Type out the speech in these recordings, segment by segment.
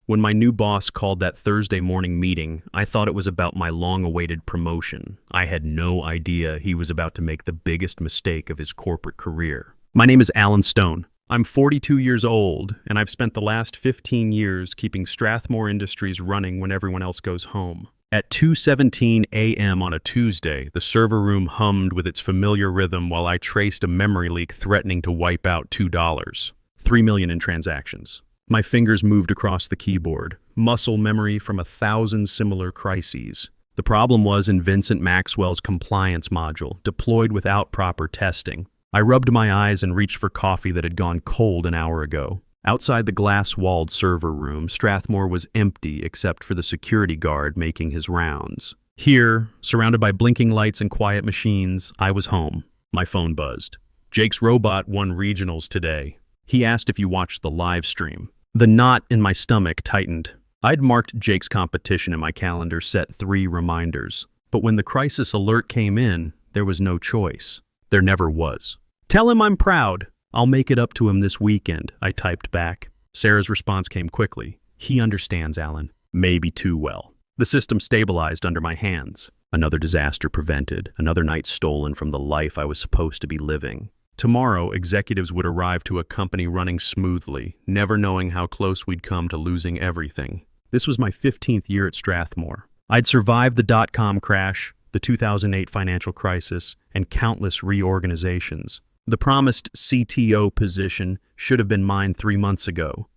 When my new boss called that Thursday morning meeting, I thought it was about my long-awaited promotion. I had no idea he was about to make the biggest mistake of his corporate career. My name is Alan Stone. I'm 42 years old, and I've spent the last 15 years keeping Strathmore Industries running when everyone else goes home. At 2:17 a.m. on a Tuesday, the server room hummed with its familiar rhythm while I traced a memory leak threatening to wipe out $2. 3 million in transactions. My fingers moved across the keyboard, muscle memory from 1,000 similar crises. The problem was in Vincent Maxwell's compliance module, deployed without proper testing. I rubbed my eyes and reached for coffee that had gone cold an hour ago. Outside the glass-walled server room, Strathmore was empty except for the security guard making his rounds. Here, surrounded by blinking lights and quiet machines, I was home. My phone buzzed. Jake's robot won regionals today. He asked if you watched the live stream. The knot in my stomach tightened. I'd marked Jake's competition in my calendar, set 3 reminders. But when the crisis alert came in, there was no choice. There never was. Tell him I'm proud. I'll make it up to him this weekend, I typed back. Sarah's response came quickly. He understands, Alan. Maybe too well. The system stabilized under my hands. Another disaster prevented, another night stolen from the life I was supposed to be living. Tomorrow, executives would arrive to a company running smoothly, never knowing how close we'd come to losing everything. This was my 15th year at Strathmore. I'd survived the dot-com crash, the 2008 financial crisis, and countless reorganizations. The promised CTO position should have been mine 3 months ago.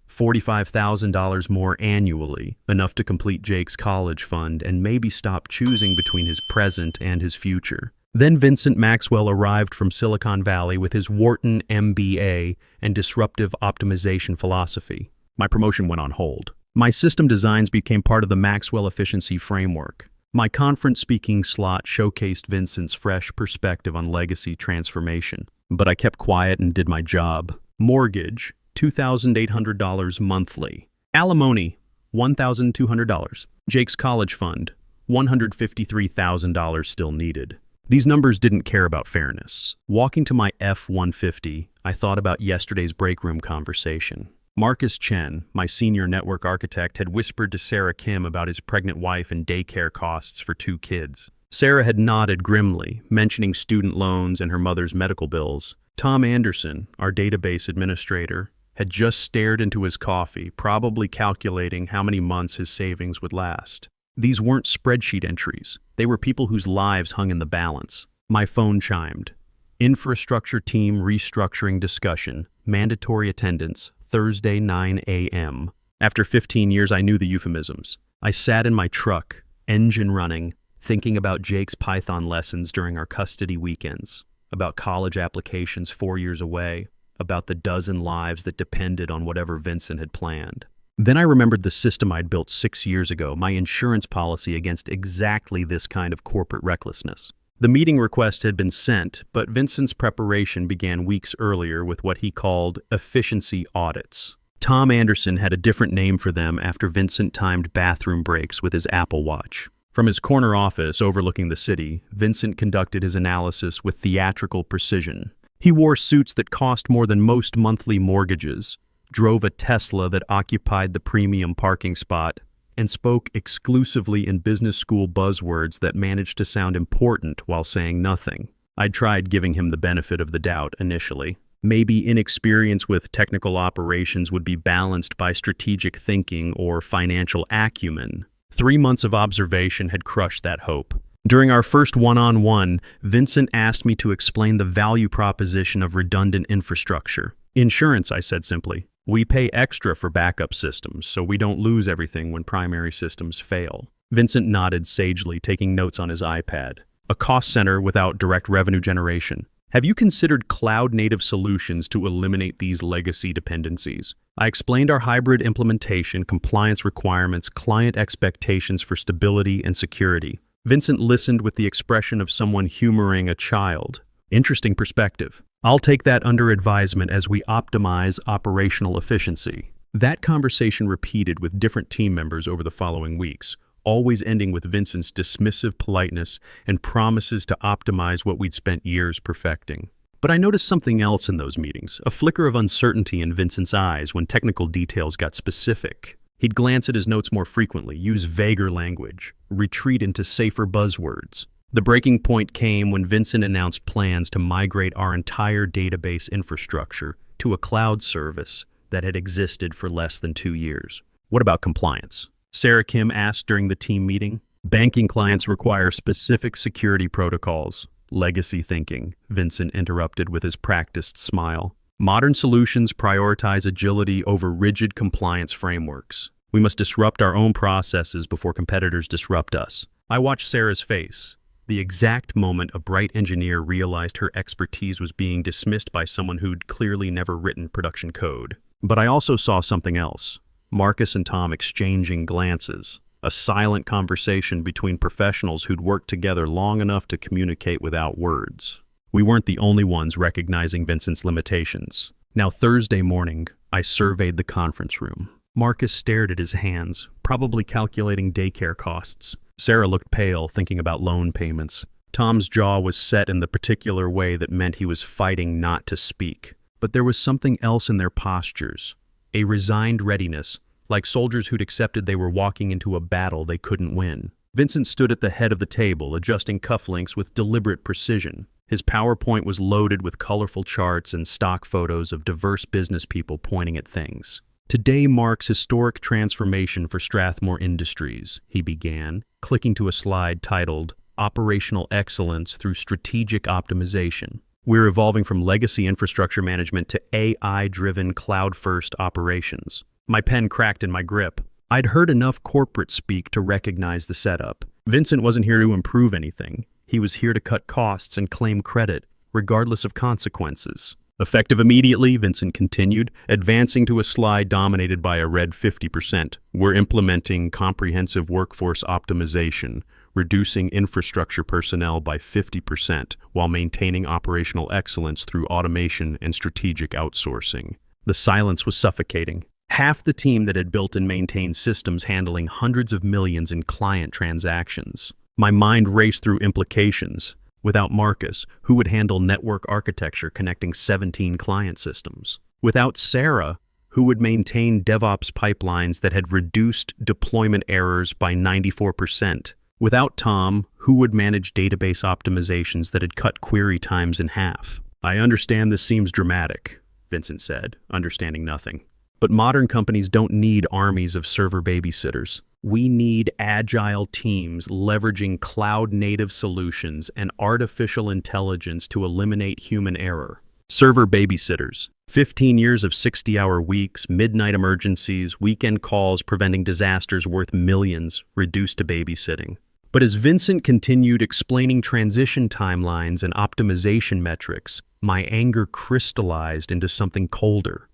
$45,000 more annually, enough to complete Jake's college fund and maybe stop choosing between his present and his future. Then Vincent Maxwell arrived from Silicon Valley with his Wharton MBA and disruptive optimization philosophy. My promotion went on hold. My system designs became part of the Maxwell efficiency framework. My conference speaking slot showcased Vincent's fresh perspective on legacy transformation. But I kept quiet and did my job. Mortgage, $2,800 monthly. Alimony, $1,200. Jake's college fund, $153,000 still needed. These numbers didn't care about fairness. Walking to my F-150, I thought about yesterday's break room conversation. Marcus Chen, my senior network architect, had whispered to Sarah Kim about his pregnant wife and daycare costs for 2 kids. Sarah had nodded grimly, mentioning student loans and her mother's medical bills. Tom Anderson, our database administrator, had just stared into his coffee, probably calculating how many months his savings would last. These weren't spreadsheet entries. They were people whose lives hung in the balance. My phone chimed. Infrastructure team restructuring discussion, mandatory attendance, Thursday 9 a.m. After 15 years, I knew the euphemisms. I sat in my truck, engine running, thinking about Jake's Python lessons during our custody weekends, about college applications 4 years away, about the dozen lives that depended on whatever Vincent had planned. Then I remembered the system I'd built 6 years ago, my insurance policy against exactly this kind of corporate recklessness. The meeting request had been sent, but Vincent's preparation began weeks earlier with what he called efficiency audits. Tom Anderson had a different name for them after Vincent timed bathroom breaks with his Apple Watch. From his corner office overlooking the city, Vincent conducted his analysis with theatrical precision. He wore suits that cost more than most monthly mortgages, drove a Tesla that occupied the premium parking spot, and spoke exclusively in business school buzzwords that managed to sound important while saying nothing. I'd tried giving him the benefit of the doubt initially. Maybe inexperience with technical operations would be balanced by strategic thinking or financial acumen. 3 months of observation had crushed that hope. During our first one-on-one, Vincent asked me to explain the value proposition of redundant infrastructure. Insurance, I said simply. We pay extra for backup systems, so we don't lose everything when primary systems fail. Vincent nodded sagely, taking notes on his iPad. A cost center without direct revenue generation. Have you considered cloud-native solutions to eliminate these legacy dependencies? I explained our hybrid implementation, compliance requirements, client expectations for stability and security. Vincent listened with the expression of someone humoring a child. Interesting perspective. I'll take that under advisement as we optimize operational efficiency. That conversation repeated with different team members over the following weeks, always ending with Vincent's dismissive politeness and promises to optimize what we'd spent years perfecting. But I noticed something else in those meetings, a flicker of uncertainty in Vincent's eyes when technical details got specific. He'd glance at his notes more frequently, use vaguer language, retreat into safer buzzwords. The breaking point came when Vincent announced plans to migrate our entire database infrastructure to a cloud service that had existed for less than 2 years. What about compliance? Sarah Kim asked during the team meeting. Banking clients require specific security protocols. Legacy thinking, Vincent interrupted with his practiced smile. Modern solutions prioritize agility over rigid compliance frameworks. We must disrupt our own processes before competitors disrupt us. I watched Sarah's face. The exact moment a bright engineer realized her expertise was being dismissed by someone who'd clearly never written production code. But I also saw something else. Marcus and Tom exchanging glances. A silent conversation between professionals who'd worked together long enough to communicate without words. We weren't the only ones recognizing Vincent's limitations. Now Thursday morning, I surveyed the conference room. Marcus stared at his hands, probably calculating daycare costs. Sarah looked pale, thinking about loan payments. Tom's jaw was set in the particular way that meant he was fighting not to speak. But there was something else in their postures, a resigned readiness, like soldiers who'd accepted they were walking into a battle they couldn't win. Vincent stood at the head of the table, adjusting cufflinks with deliberate precision. His PowerPoint was loaded with colorful charts and stock photos of diverse business people pointing at things. Today marks historic transformation for Strathmore Industries, he began, clicking to a slide titled Operational Excellence Through Strategic Optimization. We're evolving from legacy infrastructure management to AI-driven cloud-first operations. My pen cracked in my grip. I'd heard enough corporate speak to recognize the setup. Vincent wasn't here to improve anything. He was here to cut costs and claim credit, regardless of consequences. Effective immediately, Vincent continued, advancing to a slide dominated by a red 50%. We're implementing comprehensive workforce optimization, reducing infrastructure personnel by 50% while maintaining operational excellence through automation and strategic outsourcing. The silence was suffocating. Half the team that had built and maintained systems handling hundreds of millions in client transactions. My mind raced through implications. Without Marcus, who would handle network architecture connecting 17 client systems? Without Sarah, who would maintain DevOps pipelines that had reduced deployment errors by 94%? Without Tom, who would manage database optimizations that had cut query times in half? I understand this seems dramatic, Vincent said, understanding nothing. But modern companies don't need armies of server babysitters. We need agile teams leveraging cloud-native solutions and artificial intelligence to eliminate human error. Server babysitters. 15 years of 60-hour weeks, midnight emergencies, weekend calls preventing disasters worth millions, reduced to babysitting. But as Vincent continued explaining transition timelines and optimization metrics, my anger crystallized into something colder.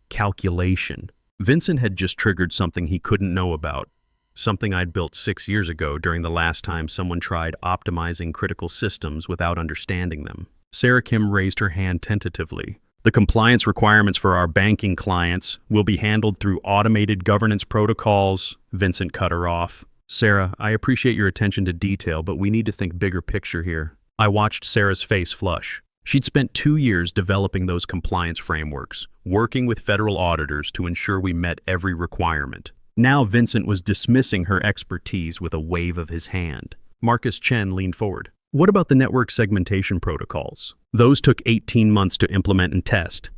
Calculation. Vincent had just triggered something he couldn't know about. Something I'd built 6 years ago during the last time someone tried optimizing critical systems without understanding them. Sarah Kim raised her hand tentatively. The compliance requirements for our banking clients will be handled through automated governance protocols. Vincent cut her off. Sarah, I appreciate your attention to detail, but we need to think bigger picture here. I watched Sarah's face flush. She'd spent 2 years developing those compliance frameworks, working with federal auditors to ensure we met every requirement. Now Vincent was dismissing her expertise with a wave of his hand. Marcus Chen leaned forward. What about the network segmentation protocols? Those took 18 months to implement and test.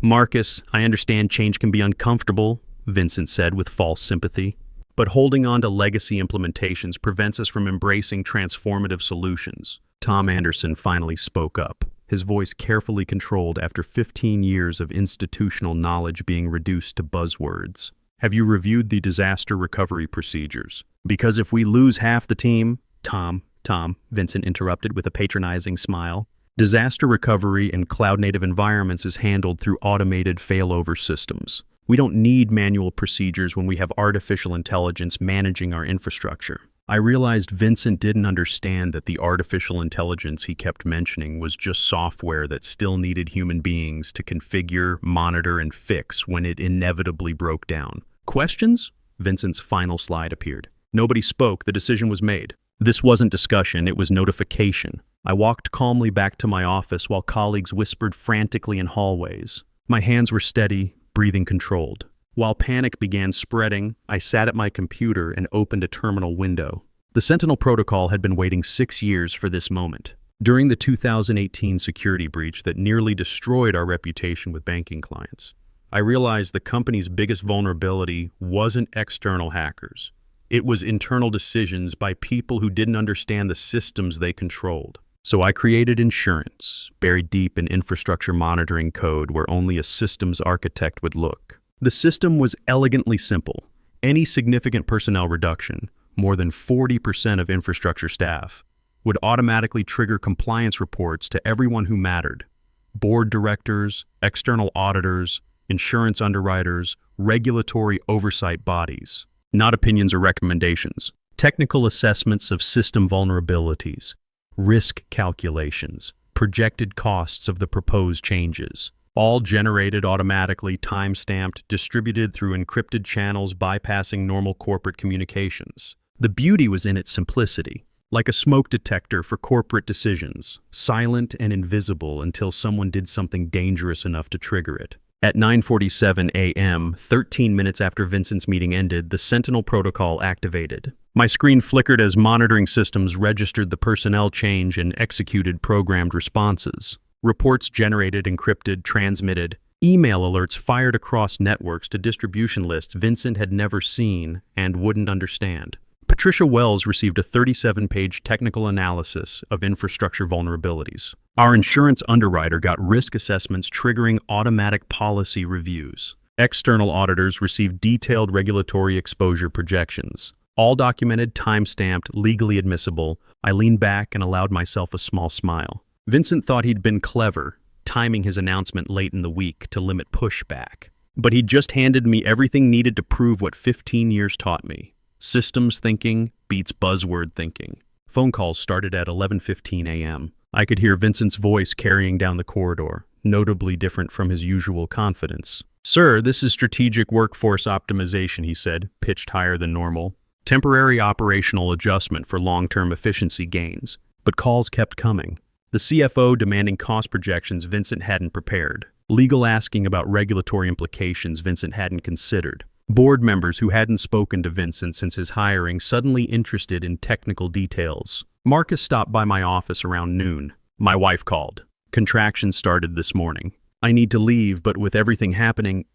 Marcus, I understand change can be uncomfortable, Vincent said with false sympathy. But holding on to legacy implementations prevents us from embracing transformative solutions. Tom Anderson finally spoke up, his voice carefully controlled after 15 years of institutional knowledge being reduced to buzzwords. Have you reviewed the disaster recovery procedures? Because if we lose half the team... Tom, Vincent interrupted with a patronizing smile. Disaster recovery in cloud-native environments is handled through automated failover systems. We don't need manual procedures when we have artificial intelligence managing our infrastructure. I realized Vincent didn't understand that the artificial intelligence he kept mentioning was just software that still needed human beings to configure, monitor, and fix when it inevitably broke down. Questions? Vincent's final slide appeared. Nobody spoke, the decision was made. This wasn't discussion, it was notification. I walked calmly back to my office while colleagues whispered frantically in hallways. My hands were steady, breathing controlled. While panic began spreading, I sat at my computer and opened a terminal window. The Sentinel protocol had been waiting 6 years for this moment. During the 2018 security breach that nearly destroyed our reputation with banking clients, I realized the company's biggest vulnerability wasn't external hackers. It was internal decisions by people who didn't understand the systems they controlled. So I created insurance, buried deep in infrastructure monitoring code where only a systems architect would look. The system was elegantly simple. Any significant personnel reduction, more than 40% of infrastructure staff, would automatically trigger compliance reports to everyone who mattered: board directors, external auditors, insurance underwriters, regulatory oversight bodies. Not opinions or recommendations. Technical assessments of system vulnerabilities, risk calculations, projected costs of the proposed changes, all generated automatically, time-stamped, distributed through encrypted channels bypassing normal corporate communications. The beauty was in its simplicity, like a smoke detector for corporate decisions, silent and invisible until someone did something dangerous enough to trigger it. At 9:47 a.m., 13 minutes after Vincent's meeting ended, the Sentinel protocol activated. My screen flickered as monitoring systems registered the personnel change and executed programmed responses. Reports generated, encrypted, transmitted. Email alerts fired across networks to distribution lists Vincent had never seen and wouldn't understand. Patricia Wells received a 37-page technical analysis of infrastructure vulnerabilities. Our insurance underwriter got risk assessments triggering automatic policy reviews. External auditors received detailed regulatory exposure projections. All documented, time-stamped, legally admissible. I leaned back and allowed myself a small smile. Vincent thought he'd been clever, timing his announcement late in the week to limit pushback. But he'd just handed me everything needed to prove what 15 years taught me. Systems thinking beats buzzword thinking. Phone calls started at 11:15 a.m. I could hear Vincent's voice carrying down the corridor, notably different from his usual confidence. "Sir, this is strategic workforce optimization," he said, pitched higher than normal. "Temporary operational adjustment for long-term efficiency gains." But calls kept coming. The CFO demanding cost projections Vincent hadn't prepared. Legal asking about regulatory implications Vincent hadn't considered. Board members who hadn't spoken to Vincent since his hiring suddenly interested in technical details. Marcus stopped by my office around noon. My wife called. "Contractions started this morning. I need to leave, but with everything happening..."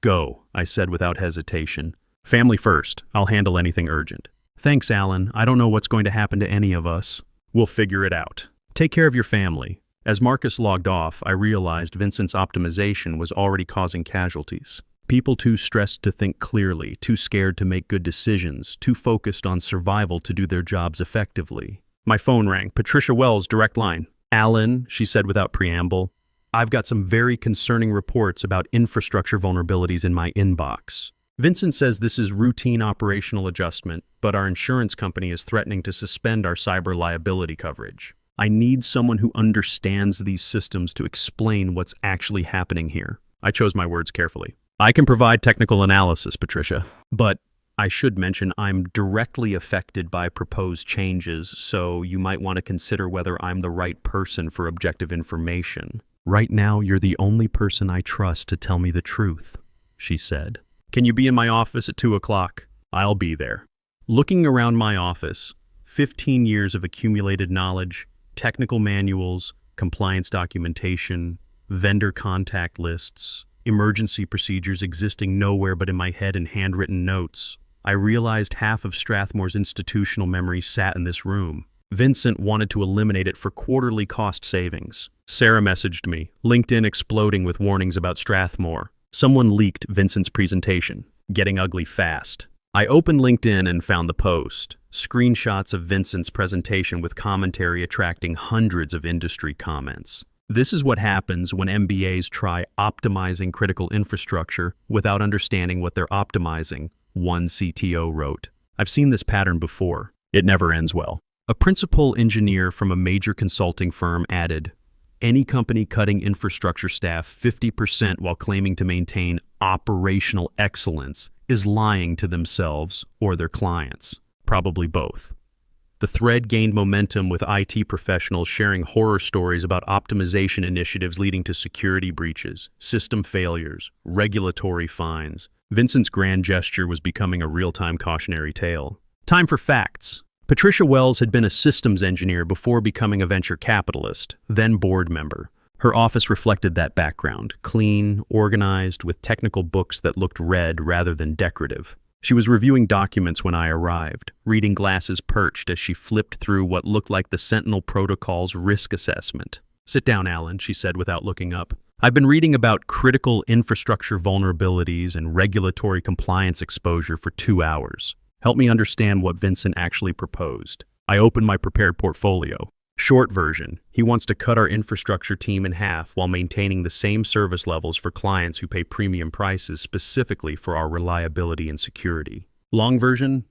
"Go," I said without hesitation. "Family first. I'll handle anything urgent." "Thanks, Alan. I don't know what's going to happen to any of us." "We'll figure it out. Take care of your family." As Marcus logged off, I realized Vincent's optimization was already causing casualties. People too stressed to think clearly, too scared to make good decisions, too focused on survival to do their jobs effectively. My phone rang. Patricia Wells, direct line. "Alan," she said without preamble, "I've got some very concerning reports about infrastructure vulnerabilities in my inbox. Vincent says this is routine operational adjustment, but our insurance company is threatening to suspend our cyber liability coverage. I need someone who understands these systems to explain what's actually happening here." I chose my words carefully. "I can provide technical analysis, Patricia, but I should mention I'm directly affected by proposed changes, so you might want to consider whether I'm the right person for objective information. Right now, you're the only person I trust to tell me the truth," she said. "Can you be in my office at 2 o'clock? I'll be there." Looking around my office, 15 years of accumulated knowledge, technical manuals, compliance documentation, vendor contact lists, emergency procedures existing nowhere but in my head and handwritten notes. I realized half of Strathmore's institutional memory sat in this room. Vincent wanted to eliminate it for quarterly cost savings. Sarah messaged me, LinkedIn exploding with warnings about Strathmore. Someone leaked Vincent's presentation, getting ugly fast. I opened LinkedIn and found the post. Screenshots of Vincent's presentation with commentary attracting hundreds of industry comments. This is what happens when MBAs try optimizing critical infrastructure without understanding what they're optimizing, one CTO wrote. I've seen this pattern before. It never ends well. A principal engineer from a major consulting firm added, "Any company cutting infrastructure staff 50% while claiming to maintain operational excellence is lying to themselves or their clients. Probably both." The thread gained momentum with IT professionals sharing horror stories about optimization initiatives leading to security breaches, system failures, regulatory fines, Vincent's grand gesture was becoming a real-time cautionary tale. Time for facts. Patricia Wells had been a systems engineer before becoming a venture capitalist, then board member. Her office reflected that background, clean, organized, with technical books that looked red rather than decorative. She was reviewing documents when I arrived, reading glasses perched as she flipped through what looked like the Sentinel Protocol's risk assessment. "Sit down, Alan," she said without looking up. "I've been reading about critical infrastructure vulnerabilities and regulatory compliance exposure for 2 hours. Help me understand what Vincent actually proposed." I opened my prepared portfolio. Short version, he wants to cut our infrastructure team in half while maintaining the same service levels for clients who pay premium prices specifically for our reliability and security. Long version,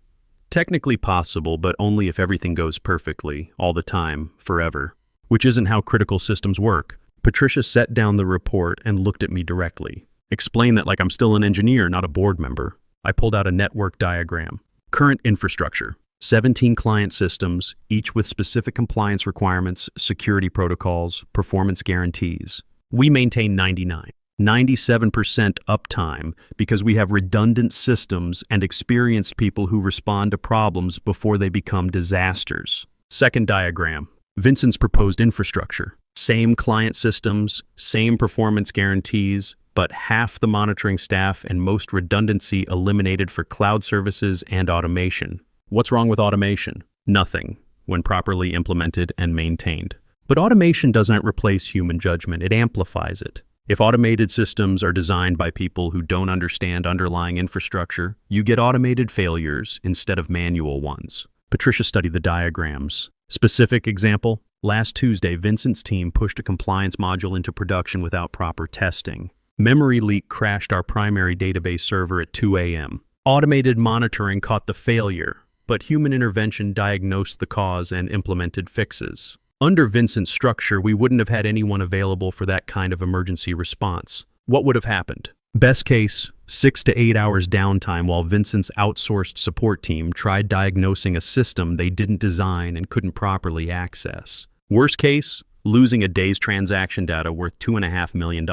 technically possible, but only if everything goes perfectly, all the time, forever. Which isn't how critical systems work. Patricia set down the report and looked at me directly. Explain that like I'm still an engineer, not a board member. I pulled out a network diagram. Current infrastructure. 17 client systems, each with specific compliance requirements, security protocols, performance guarantees. We maintain 97% uptime because we have redundant systems and experienced people who respond to problems before they become disasters. Second diagram, Vincent's proposed infrastructure. Same client systems, same performance guarantees, but half the monitoring staff and most redundancy eliminated for cloud services and automation. What's wrong with automation? Nothing, when properly implemented and maintained. But automation doesn't replace human judgment, it amplifies it. If automated systems are designed by people who don't understand underlying infrastructure, you get automated failures instead of manual ones. Patricia studied the diagrams. Specific example, last Tuesday, Vincent's team pushed a compliance module into production without proper testing. Memory leak crashed our primary database server at 2 a.m. Automated monitoring caught the failure, but human intervention diagnosed the cause and implemented fixes. Under Vincent's structure, we wouldn't have had anyone available for that kind of emergency response. What would have happened? Best case, 6 to 8 hours downtime while Vincent's outsourced support team tried diagnosing a system they didn't design and couldn't properly access. Worst case, losing a day's transaction data worth $2.5 million.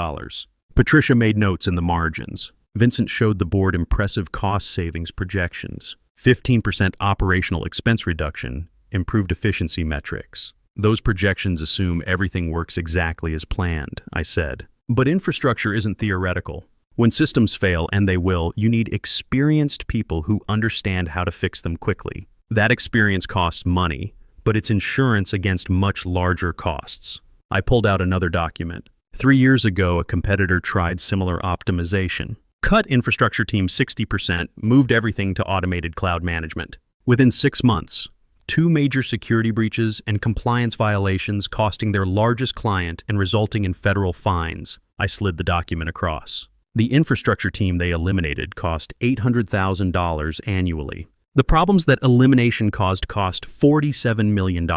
Patricia made notes in the margins. Vincent showed the board impressive cost savings projections. 15% operational expense reduction, improved efficiency metrics. Those projections assume everything works exactly as planned, I said. But infrastructure isn't theoretical. When systems fail, and they will, you need experienced people who understand how to fix them quickly. That experience costs money, but it's insurance against much larger costs. I pulled out another document. 3 years ago, a competitor tried similar optimization. Cut infrastructure team 60%, moved everything to automated cloud management. Within 6 months, 2 major security breaches and compliance violations costing their largest client and resulting in federal fines. I slid the document across. The infrastructure team they eliminated cost $800,000 annually. The problems that elimination caused cost $47 million.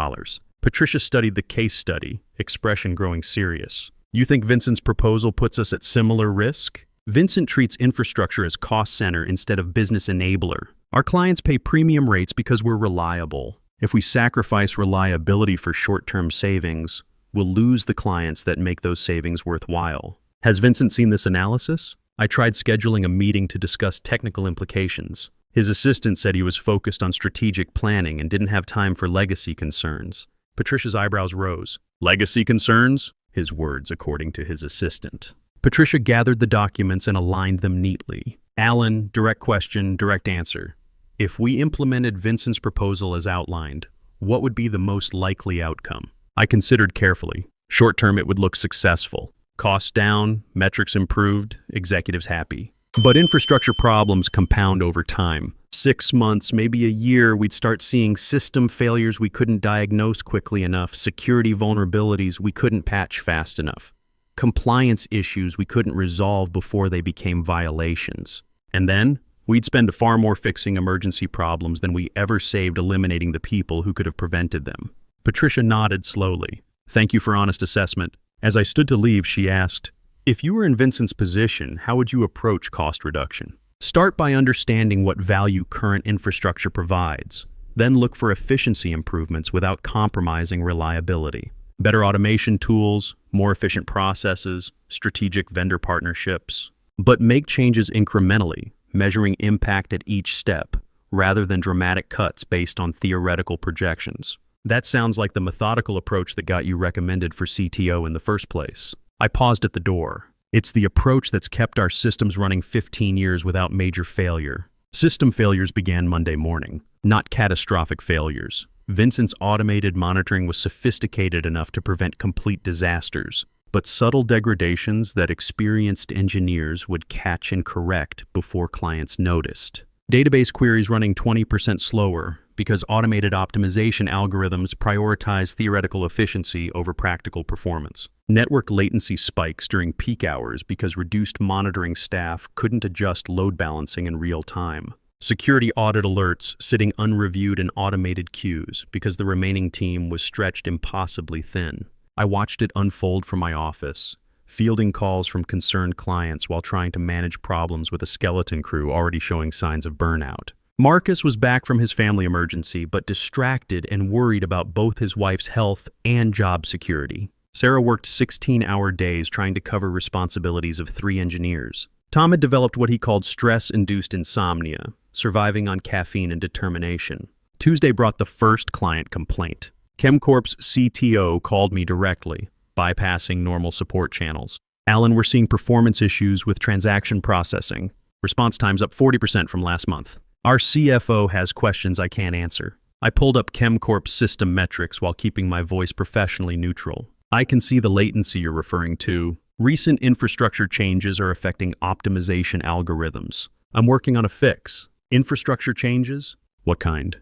Patricia studied the case study, expression growing serious. You think Vincent's proposal puts us at similar risk? Vincent treats infrastructure as cost center instead of business enabler. Our clients pay premium rates because we're reliable. If we sacrifice reliability for short-term savings, we'll lose the clients that make those savings worthwhile. Has Vincent seen this analysis? I tried scheduling a meeting to discuss technical implications. His assistant said he was focused on strategic planning and didn't have time for legacy concerns. Patricia's eyebrows rose. Legacy concerns? His words, according to his assistant. Patricia gathered the documents and aligned them neatly. Alan, direct question, direct answer. If we implemented Vincent's proposal as outlined, what would be the most likely outcome? I considered carefully. Short term, it would look successful. Costs down, metrics improved, executives happy. But infrastructure problems compound over time. 6 months, maybe a year, we'd start seeing system failures we couldn't diagnose quickly enough, security vulnerabilities we couldn't patch fast enough, compliance issues we couldn't resolve before they became violations. And then, we'd spend far more fixing emergency problems than we ever saved eliminating the people who could have prevented them. Patricia nodded slowly. Thank you for honest assessment. As I stood to leave, she asked, if you were in Vincent's position, how would you approach cost reduction? Start by understanding what value current infrastructure provides. Then look for efficiency improvements without compromising reliability. Better automation tools, more efficient processes, strategic vendor partnerships. But make changes incrementally, measuring impact at each step, rather than dramatic cuts based on theoretical projections. That sounds like the methodical approach that got you recommended for CTO in the first place. I paused at the door. It's the approach that's kept our systems running 15 years without major failure. System failures began Monday morning, not catastrophic failures. Vincent's automated monitoring was sophisticated enough to prevent complete disasters, but subtle degradations that experienced engineers would catch and correct before clients noticed. Database queries running 20% slower because automated optimization algorithms prioritize theoretical efficiency over practical performance. Network latency spikes during peak hours because reduced monitoring staff couldn't adjust load balancing in real time. Security audit alerts sitting unreviewed in automated queues because the remaining team was stretched impossibly thin. I watched it unfold from my office, fielding calls from concerned clients while trying to manage problems with a skeleton crew already showing signs of burnout. Marcus was back from his family emergency, but distracted and worried about both his wife's health and job security. Sarah worked 16-hour days trying to cover responsibilities of 3 engineers. Tom had developed what he called stress-induced insomnia, surviving on caffeine and determination. Tuesday brought the first client complaint. ChemCorp's CTO called me directly, bypassing normal support channels. Alan, we're seeing performance issues with transaction processing. Response time's up 40% from last month. Our CFO has questions I can't answer. I pulled up ChemCorp's system metrics while keeping my voice professionally neutral. I can see the latency you're referring to. Recent infrastructure changes are affecting optimization algorithms. I'm working on a fix. Infrastructure changes? What kind?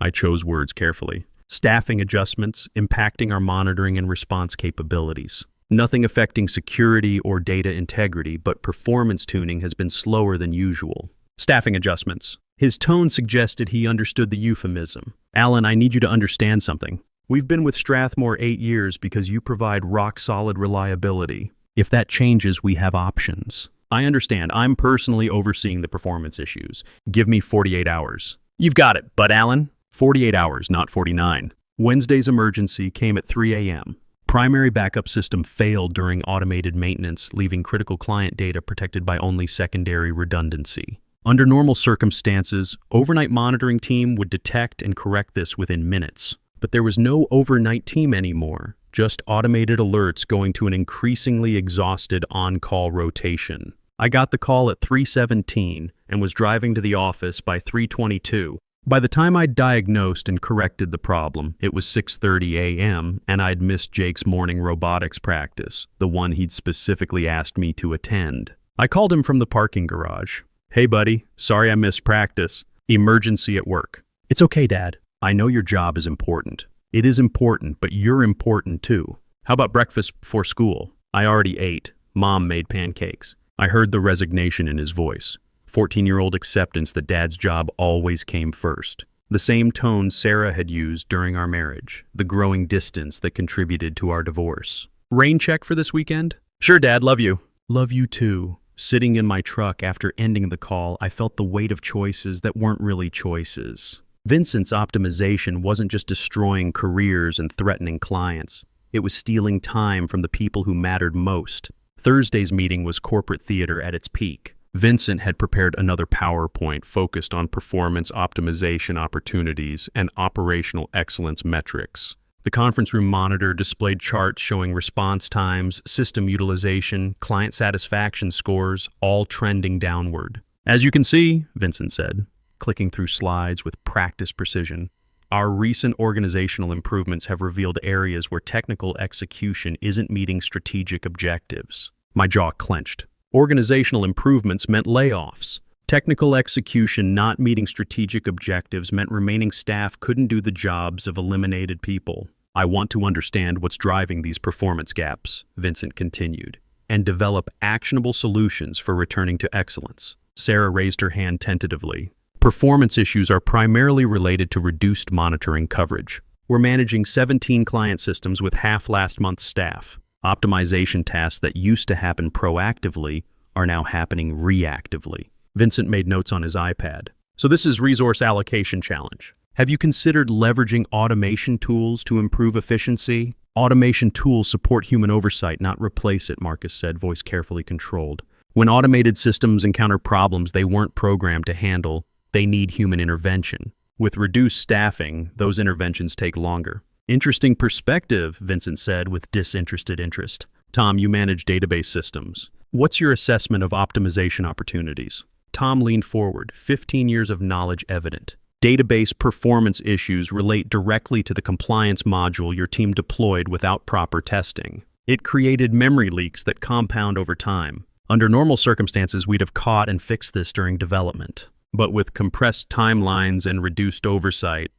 I chose words carefully. Staffing adjustments impacting our monitoring and response capabilities. Nothing affecting security or data integrity, but performance tuning has been slower than usual. Staffing adjustments. His tone suggested he understood the euphemism. Alan, I need you to understand something. We've been with Strathmore 8 years because you provide rock-solid reliability. If that changes, we have options. I understand. I'm personally overseeing the performance issues. Give me 48 hours. You've got it, but Alan, 48 hours, not 49. Wednesday's emergency came at 3 a.m. Primary backup system failed during automated maintenance, leaving critical client data protected by only secondary redundancy. Under normal circumstances, overnight monitoring team would detect and correct this within minutes. But there was no overnight team anymore, just automated alerts going to an increasingly exhausted on-call rotation. I got the call at 3:17 and was driving to the office by 3:22. By the time I'd diagnosed and corrected the problem, it was 6:30 a.m. and I'd missed Jake's morning robotics practice, the one he'd specifically asked me to attend. I called him from the parking garage. Hey buddy, sorry I missed practice. Emergency at work. It's okay, Dad. I know your job is important. It is important, but you're important too. How about breakfast before school? I already ate. Mom made pancakes. I heard the resignation in his voice. 14-year-old acceptance that Dad's job always came first. The same tone Sarah had used during our marriage, the growing distance that contributed to our divorce. Rain check for this weekend? Sure, Dad, love you. Love you too. Sitting in my truck after ending the call, I felt the weight of choices that weren't really choices. Vincent's optimization wasn't just destroying careers and threatening clients. It was stealing time from the people who mattered most. Thursday's meeting was corporate theater at its peak. Vincent had prepared another PowerPoint focused on performance optimization opportunities and operational excellence metrics. The conference room monitor displayed charts showing response times, system utilization, client satisfaction scores, all trending downward. As you can see, Vincent said, clicking through slides with practiced precision, our recent organizational improvements have revealed areas where technical execution isn't meeting strategic objectives. My jaw clenched. Organizational improvements meant layoffs. Technical execution not meeting strategic objectives meant remaining staff couldn't do the jobs of eliminated people. I want to understand what's driving these performance gaps, Vincent continued, and develop actionable solutions for returning to excellence. Sarah raised her hand tentatively. Performance issues are primarily related to reduced monitoring coverage. We're managing 17 client systems with half last month's staff. Optimization tasks that used to happen proactively are now happening reactively. Vincent made notes on his iPad. So this is resource allocation challenge. Have you considered leveraging automation tools to improve efficiency? Automation tools support human oversight, not replace it, Marcus said, voice carefully controlled. When automated systems encounter problems they weren't programmed to handle, they need human intervention. With reduced staffing, those interventions take longer. Interesting perspective, Vincent said with disinterested interest. Tom, you manage database systems. What's your assessment of optimization opportunities? Tom leaned forward, 15 years of knowledge evident. Database performance issues relate directly to the compliance module your team deployed without proper testing. It created memory leaks that compound over time. Under normal circumstances, we'd have caught and fixed this during development. But with compressed timelines and reduced oversight,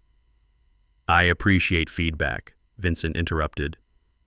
I appreciate feedback, Vincent interrupted,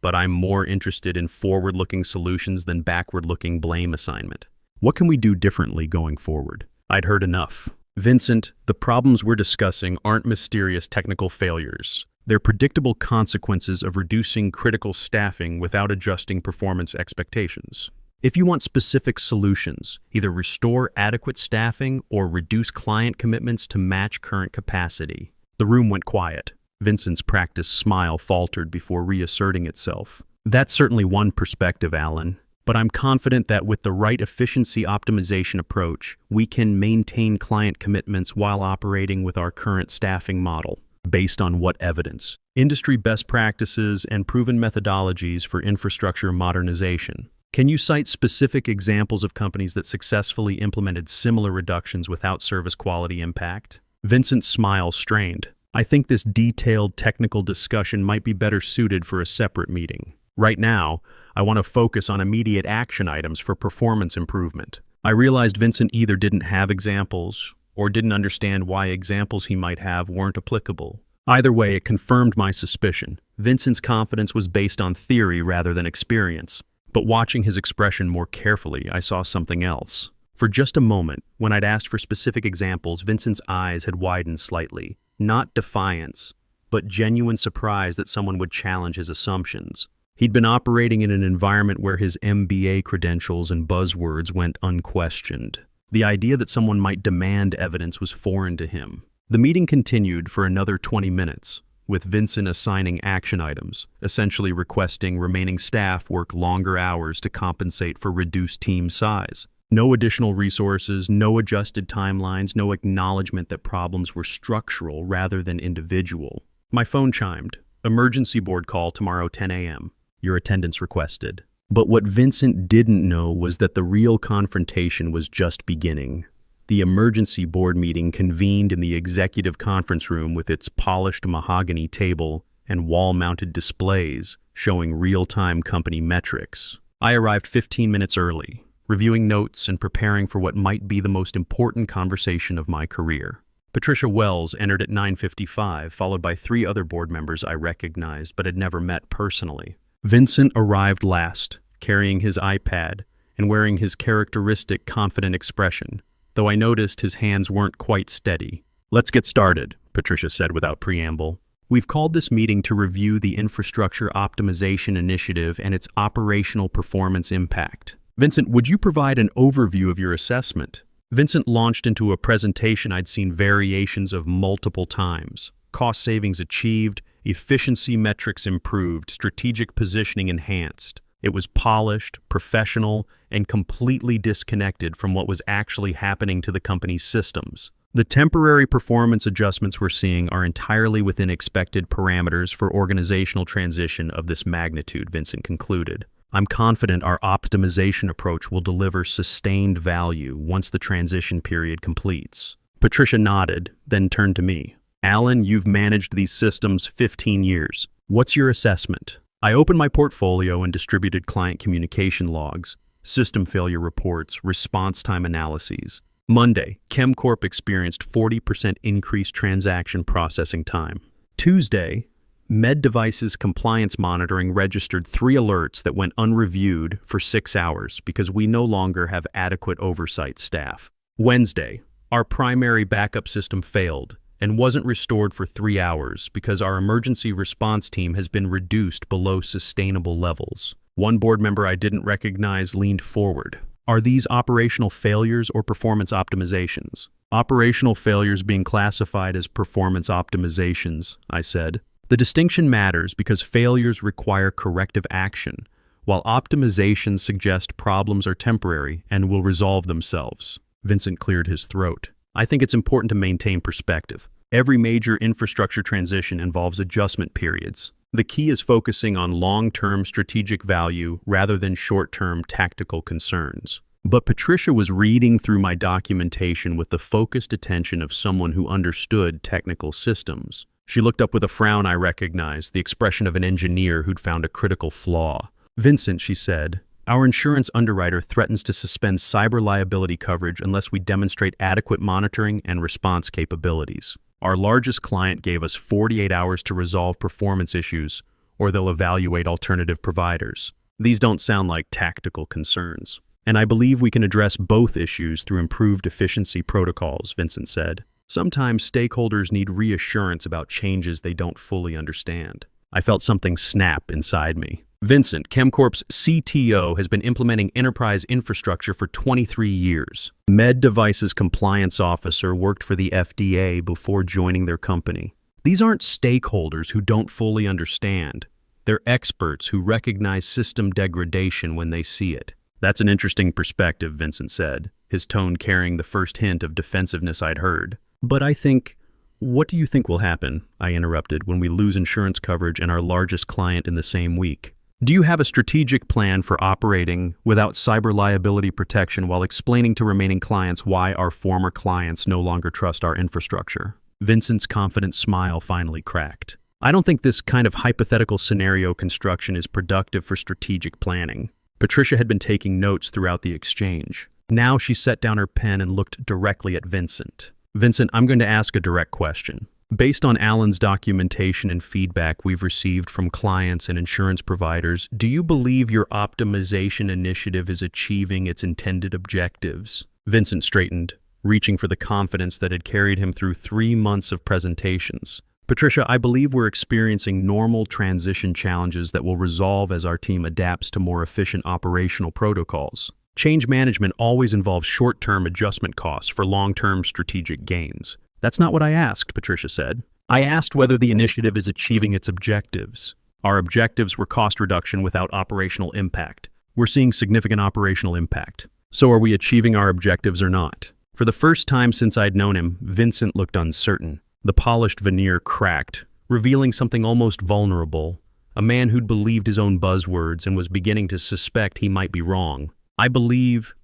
but I'm more interested in forward-looking solutions than backward-looking blame assignment. What can we do differently going forward? I'd heard enough. Vincent, the problems we're discussing aren't mysterious technical failures. They're predictable consequences of reducing critical staffing without adjusting performance expectations. If you want specific solutions, either restore adequate staffing or reduce client commitments to match current capacity. The room went quiet. Vincent's practiced smile faltered before reasserting itself. That's certainly one perspective, Alan, but I'm confident that with the right efficiency optimization approach, we can maintain client commitments while operating with our current staffing model. Based on what evidence? Industry best practices and proven methodologies for infrastructure modernization. Can you cite specific examples of companies that successfully implemented similar reductions without service quality impact? Vincent's smile strained. I think this detailed technical discussion might be better suited for a separate meeting. Right now, I want to focus on immediate action items for performance improvement. I realized Vincent either didn't have examples or didn't understand why examples he might have weren't applicable. Either way, it confirmed my suspicion. Vincent's confidence was based on theory rather than experience. But watching his expression more carefully, I saw something else. For just a moment, when I'd asked for specific examples, Vincent's eyes had widened slightly. Not defiance, but genuine surprise that someone would challenge his assumptions. He'd been operating in an environment where his MBA credentials and buzzwords went unquestioned. The idea that someone might demand evidence was foreign to him. The meeting continued for another 20 minutes, with Vincent assigning action items, essentially requesting remaining staff work longer hours to compensate for reduced team size. No additional resources, no adjusted timelines, no acknowledgement that problems were structural rather than individual. My phone chimed. Emergency board call tomorrow 10 a.m. Your attendance requested. But what Vincent didn't know was that the real confrontation was just beginning. The emergency board meeting convened in the executive conference room with its polished mahogany table and wall-mounted displays showing real-time company metrics. I arrived 15 minutes early, reviewing notes and preparing for what might be the most important conversation of my career. Patricia Wells entered at 9:55, followed by 3 other board members I recognized but had never met personally. Vincent arrived last, carrying his iPad and wearing his characteristic confident expression, though I noticed his hands weren't quite steady. Let's get started, Patricia said without preamble. We've called this meeting to review the Infrastructure Optimization Initiative and its operational performance impact. Vincent, would you provide an overview of your assessment? Vincent launched into a presentation I'd seen variations of multiple times. Cost savings achieved, efficiency metrics improved, strategic positioning enhanced. It was polished, professional, and completely disconnected from what was actually happening to the company's systems. The temporary performance adjustments we're seeing are entirely within expected parameters for organizational transition of this magnitude, Vincent concluded. I'm confident our optimization approach will deliver sustained value once the transition period completes. Patricia nodded, then turned to me. Alan, you've managed these systems 15 years. What's your assessment? I opened my portfolio and distributed client communication logs, system failure reports, response time analyses. Monday, ChemCorp experienced 40% increased transaction processing time. Tuesday, Med Devices Compliance Monitoring registered 3 alerts that went unreviewed for 6 hours because we no longer have adequate oversight staff. Wednesday, our primary backup system failed and wasn't restored for 3 hours because our emergency response team has been reduced below sustainable levels. One board member I didn't recognize leaned forward. Are these operational failures or performance optimizations? Operational failures being classified as performance optimizations, I said. The distinction matters because failures require corrective action, while optimizations suggest problems are temporary and will resolve themselves. Vincent cleared his throat. I think it's important to maintain perspective. Every major infrastructure transition involves adjustment periods. The key is focusing on long-term strategic value rather than short-term tactical concerns. But Patricia was reading through my documentation with the focused attention of someone who understood technical systems. She looked up with a frown I recognized, the expression of an engineer who'd found a critical flaw. "Vincent," she said, "our insurance underwriter threatens to suspend cyber liability coverage unless we demonstrate adequate monitoring and response capabilities. Our largest client gave us 48 hours to resolve performance issues, or they'll evaluate alternative providers. These don't sound like tactical concerns. And I believe we can address both issues through improved efficiency protocols," Vincent said. "Sometimes stakeholders need reassurance about changes they don't fully understand." I felt something snap inside me. Vincent, Chemcorp's CTO, has been implementing enterprise infrastructure for 23 years. Med Device's compliance officer worked for the FDA before joining their company. These aren't stakeholders who don't fully understand. They're experts who recognize system degradation when they see it. "That's an interesting perspective," Vincent said, his tone carrying the first hint of defensiveness I'd heard. "But I think—" "What do you think will happen," I interrupted, "when we lose insurance coverage and our largest client in the same week? Do you have a strategic plan for operating without cyber liability protection while explaining to remaining clients why our former clients no longer trust our infrastructure?" Vincent's confident smile finally cracked. "I don't think this kind of hypothetical scenario construction is productive for strategic planning." Patricia had been taking notes throughout the exchange. Now she set down her pen and looked directly at Vincent. "Vincent, I'm going to ask a direct question. Based on Alan's documentation and feedback we've received from clients and insurance providers, do you believe your optimization initiative is achieving its intended objectives?" Vincent straightened, reaching for the confidence that had carried him through 3 months of presentations. "Patricia, I believe we're experiencing normal transition challenges that will resolve as our team adapts to more efficient operational protocols. Change management always involves short-term adjustment costs for long-term strategic gains." "That's not what I asked," Patricia said. "I asked whether the initiative is achieving its objectives. Our objectives were cost reduction without operational impact. We're seeing significant operational impact. So are we achieving our objectives or not?" For the first time since I'd known him, Vincent looked uncertain. The polished veneer cracked, revealing something almost vulnerable, a man who'd believed his own buzzwords and was beginning to suspect he might be wrong. I believe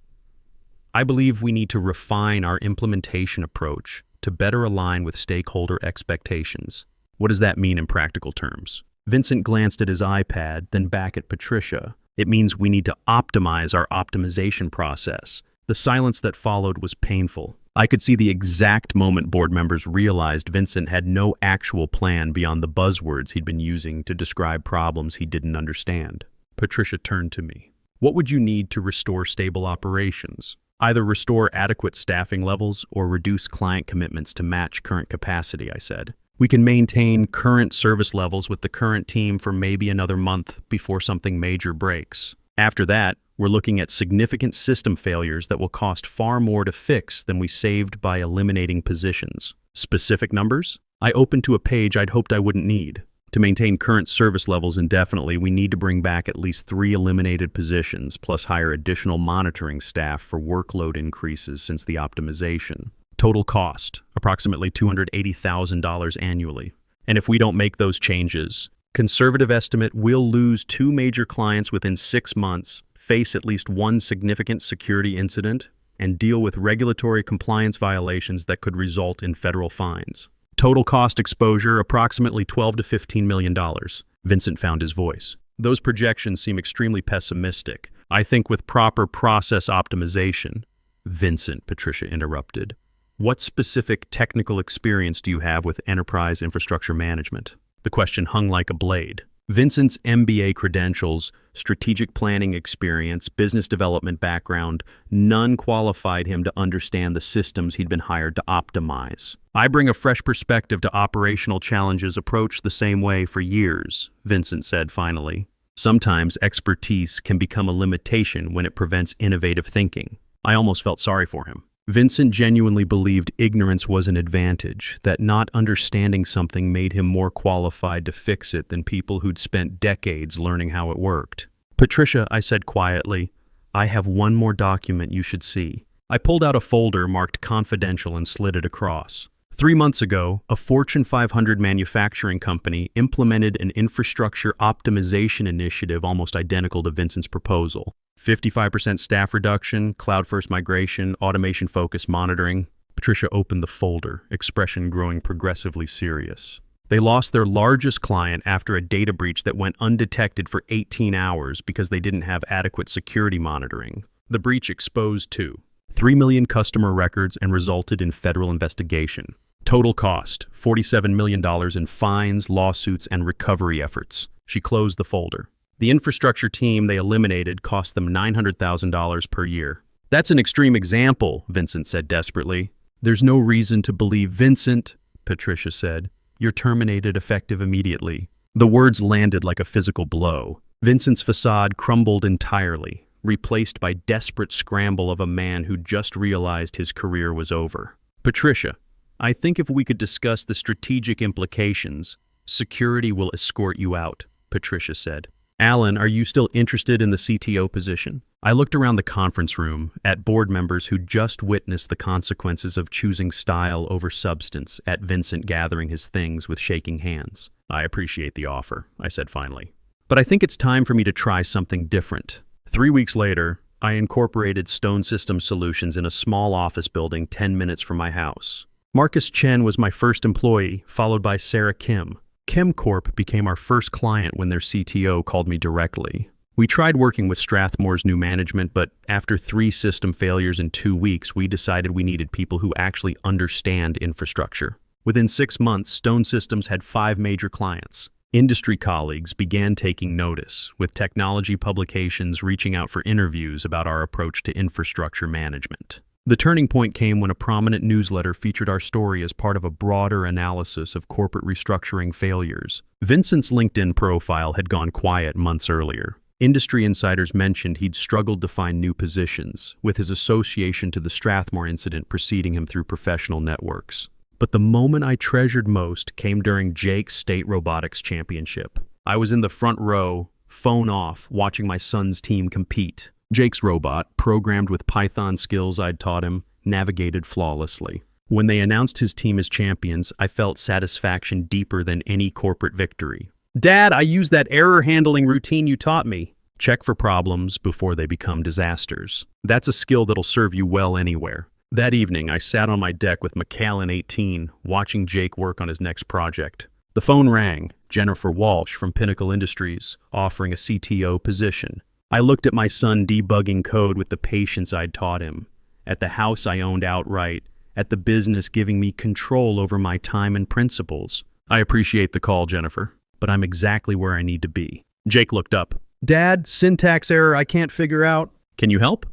we need to refine our implementation approach to better align with stakeholder expectations." "What does that mean in practical terms?" Vincent glanced at his iPad, then back at Patricia. "It means we need to optimize our optimization process." The silence that followed was painful. I could see the exact moment board members realized Vincent had no actual plan beyond the buzzwords he'd been using to describe problems he didn't understand. Patricia turned to me. "What would you need to restore stable operations? Either restore adequate staffing levels or reduce client commitments to match current capacity," I said. "We can maintain current service levels with the current team for maybe another month before something major breaks. After that, we're looking at significant system failures that will cost far more to fix than we saved by eliminating positions." "Specific numbers?" I opened to a page I'd hoped I wouldn't need. "To maintain current service levels indefinitely, we need to bring back at least 3 eliminated positions, plus hire additional monitoring staff for workload increases since the optimization. Total cost, approximately $280,000 annually. And if we don't make those changes, conservative estimate, we'll lose 2 major clients within 6 months, face at least 1 significant security incident, and deal with regulatory compliance violations that could result in federal fines. Total cost exposure, approximately $12 to $15 million. Vincent found his voice. "Those projections seem extremely pessimistic. I think with proper process optimization—" "Vincent," Patricia interrupted, "what specific technical experience do you have with enterprise infrastructure management?" The question hung like a blade. Vincent's MBA credentials, strategic planning experience, business development background, none qualified him to understand the systems he'd been hired to optimize. "I bring a fresh perspective to operational challenges approached the same way for years," Vincent said finally. "Sometimes expertise can become a limitation when it prevents innovative thinking." I almost felt sorry for him. Vincent genuinely believed ignorance was an advantage, that not understanding something made him more qualified to fix it than people who'd spent decades learning how it worked. Patricia, I said quietly, I have one more document you should see. I pulled out a folder marked confidential and slid it across. 3 months ago, a Fortune 500 manufacturing company implemented an infrastructure optimization initiative almost identical to Vincent's proposal. 55% staff reduction, cloud-first migration, automation-focused monitoring. Patricia opened the folder, expression growing progressively serious. They lost their largest client after a data breach that went undetected for 18 hours because they didn't have adequate security monitoring. The breach exposed 3 million customer records and resulted in federal investigation. Total cost, $47 million in fines, lawsuits, and recovery efforts. She closed the folder. The infrastructure team they eliminated cost them $900,000 per year. That's an extreme example, Vincent said desperately. There's no reason to believe Vincent, Patricia said. You're terminated effective immediately. The words landed like a physical blow. Vincent's facade crumbled entirely, replaced by desperate scramble of a man who just realized his career was over. Patricia, I think if we could discuss the strategic implications, security will escort you out, Patricia said. Alan, are you still interested in the CTO position? I looked around the conference room at board members who just witnessed the consequences of choosing style over substance, at Vincent gathering his things with shaking hands. I appreciate the offer, I said finally. But I think it's time for me to try something different. 3 weeks later, I incorporated Stone System Solutions in a small office building 10 minutes from my house. Marcus Chen was my first employee, followed by Sarah Kim. ChemCorp became our first client when their CTO called me directly. We tried working with Strathmore's new management, but after 3 system failures in 2 weeks, we decided we needed people who actually understand infrastructure. Within 6 months, Stone Systems had 5 major clients. Industry colleagues began taking notice, with technology publications reaching out for interviews about our approach to infrastructure management. The turning point came when a prominent newsletter featured our story as part of a broader analysis of corporate restructuring failures. Vincent's LinkedIn profile had gone quiet months earlier. Industry insiders mentioned he'd struggled to find new positions, with his association to the Strathmore incident preceding him through professional networks. But the moment I treasured most came during Jake's State Robotics Championship. I was in the front row, phone off, watching my son's team compete. Jake's robot, programmed with Python skills I'd taught him, navigated flawlessly. When they announced his team as champions, I felt satisfaction deeper than any corporate victory. Dad, I used that error handling routine you taught me. Check for problems before they become disasters. That's a skill that'll serve you well anywhere. That evening, I sat on my deck with McAllen 18, watching Jake work on his next project. The phone rang, Jennifer Walsh from Pinnacle Industries, offering a CTO position. I looked at my son debugging code with the patience I'd taught him, at the house I owned outright, at the business giving me control over my time and principles. I appreciate the call, Jennifer, but I'm exactly where I need to be. Jake looked up. Dad, syntax error I can't figure out. Can you help?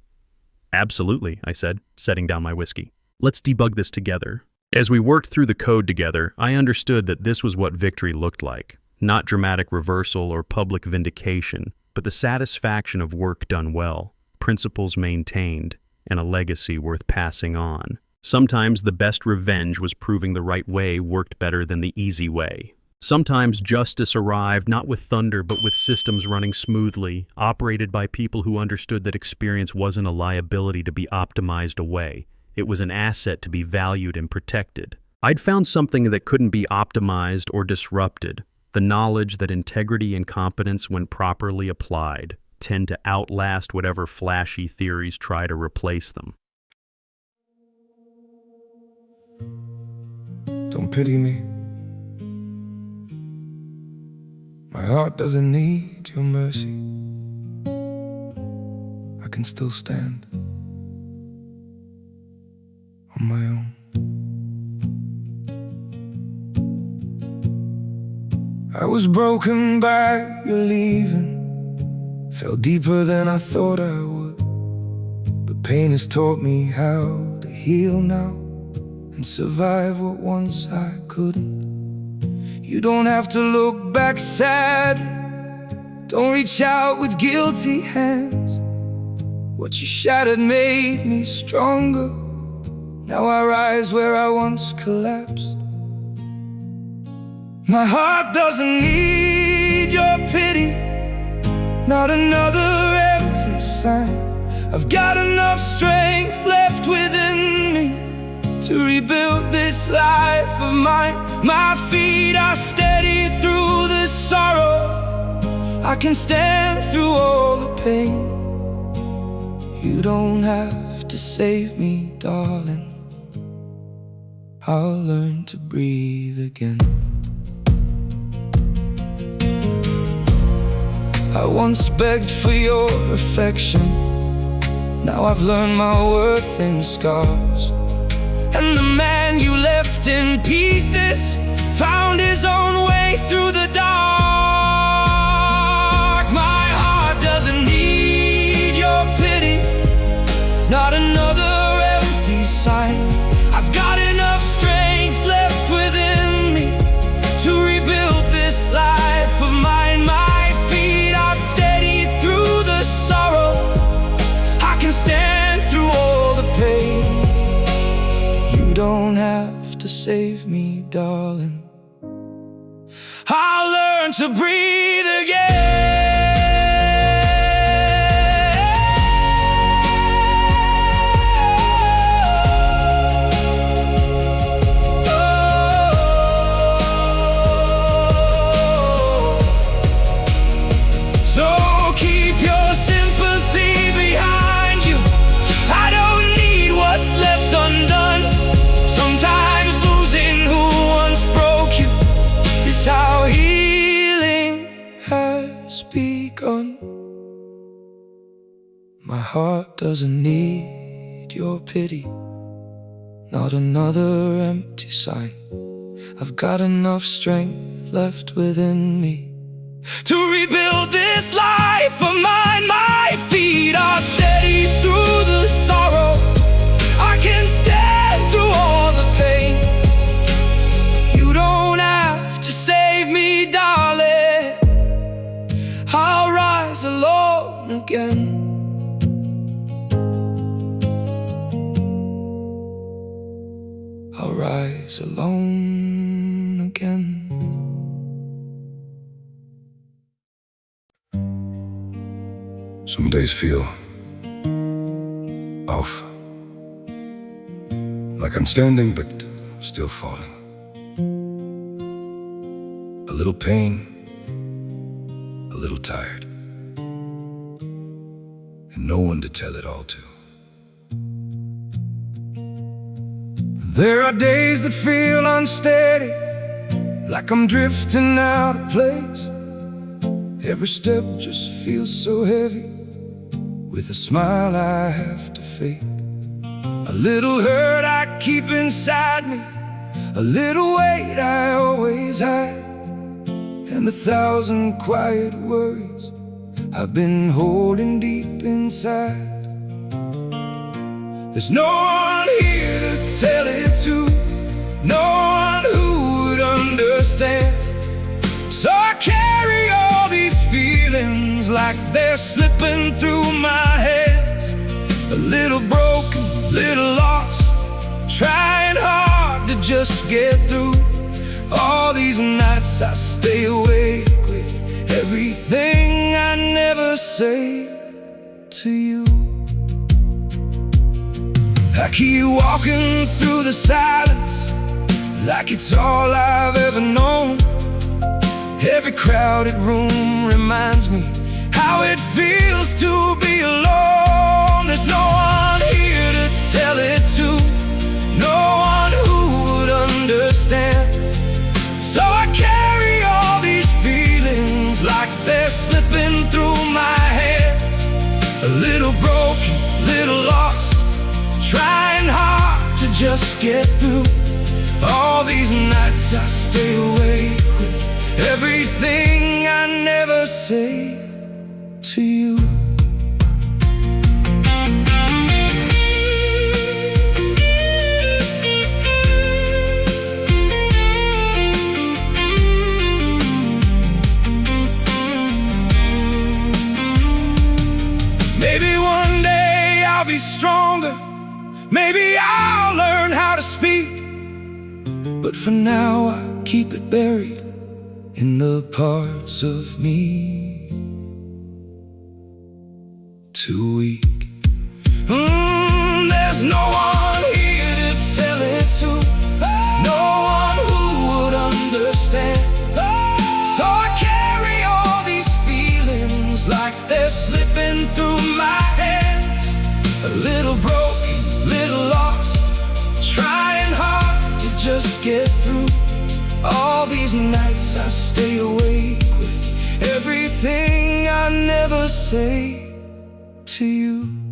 Absolutely, I said, setting down my whiskey. Let's debug this together. As we worked through the code together, I understood that this was what victory looked like. Not dramatic reversal or public vindication, but the satisfaction of work done well, principles maintained, and a legacy worth passing on. Sometimes the best revenge was proving the right way worked better than the easy way. Sometimes justice arrived not with thunder but with systems running smoothly, operated by people who understood that experience wasn't a liability to be optimized away. It was an asset to be valued and protected. I'd found something that couldn't be optimized or disrupted. The knowledge that integrity and competence, when properly applied, tend to outlast whatever flashy theories try to replace them. Don't pity me. My heart doesn't need your mercy. I can still stand on my own. I was broken by your leaving, fell deeper than I thought I would. But pain has taught me how to heal now and survive what once I couldn't. You don't have to look back sadly, don't reach out with guilty hands. What you shattered made me stronger. Now I rise where I once collapsed. My heart doesn't need your pity. not another empty sign. I've got enough strength left within me to rebuild this life of mine. My feet are steady through the sorrow. I can stand through all the pain. You don't have to save me, darling. I'll learn to breathe again. I once begged for your affection. Now I've learned my worth in scars. And the man you left in pieces found his own way through the dark. My heart doesn't need your pity, not another empty sign. I've got enough strength left within me to rebuild this life of mine. My feet are steady through the sorrow. I can stand through all the pain. You don't have to save me, darling. I'll learn to breathe again. Begun. My heart doesn't need your pity, not another empty sign. I've got enough strength left within me to rebuild this life of mine. My feet are steady through the sorrow. I can stand through all the pain. You don't have to save me, darling. I'll rise alone again. I'll rise alone again. Some days feel off, like I'm standing but still falling. A little pain, a little tired, and no one to tell it all to. There are days that feel unsteady, like I'm drifting out of place. Every step just feels so heavy, with a smile I have to fake. A little hurt I keep inside me, a little weight I always hide, and 1,000 quiet worries I've been holding deep inside. There's no one here to tell it to, no one who would understand. So I carry all these feelings like they're slipping through my hands. A little broken, little lost, trying hard to just get through. All these nights I stay awake with everything I never say to you. I keep walking through the silence like it's all I've ever known. Every crowded room reminds me how it feels to be alone. There's no one here to tell it to, no one who would understand. So I carry all these feelings like they're slipping through my hands. A little broken, little lost, trying hard to just get through. All these nights I stay awake with everything I never say to you. Maybe one day I'll be stronger, maybe I'll learn how to speak, but for now I keep it buried in the parts of me too weak. There's no one here to tell it to, no one who would understand. So I carry all these feelings like they're slipping through my hands. A little broken, little lost, trying hard to just get through. All these nights I stay awake with everything I never say to you.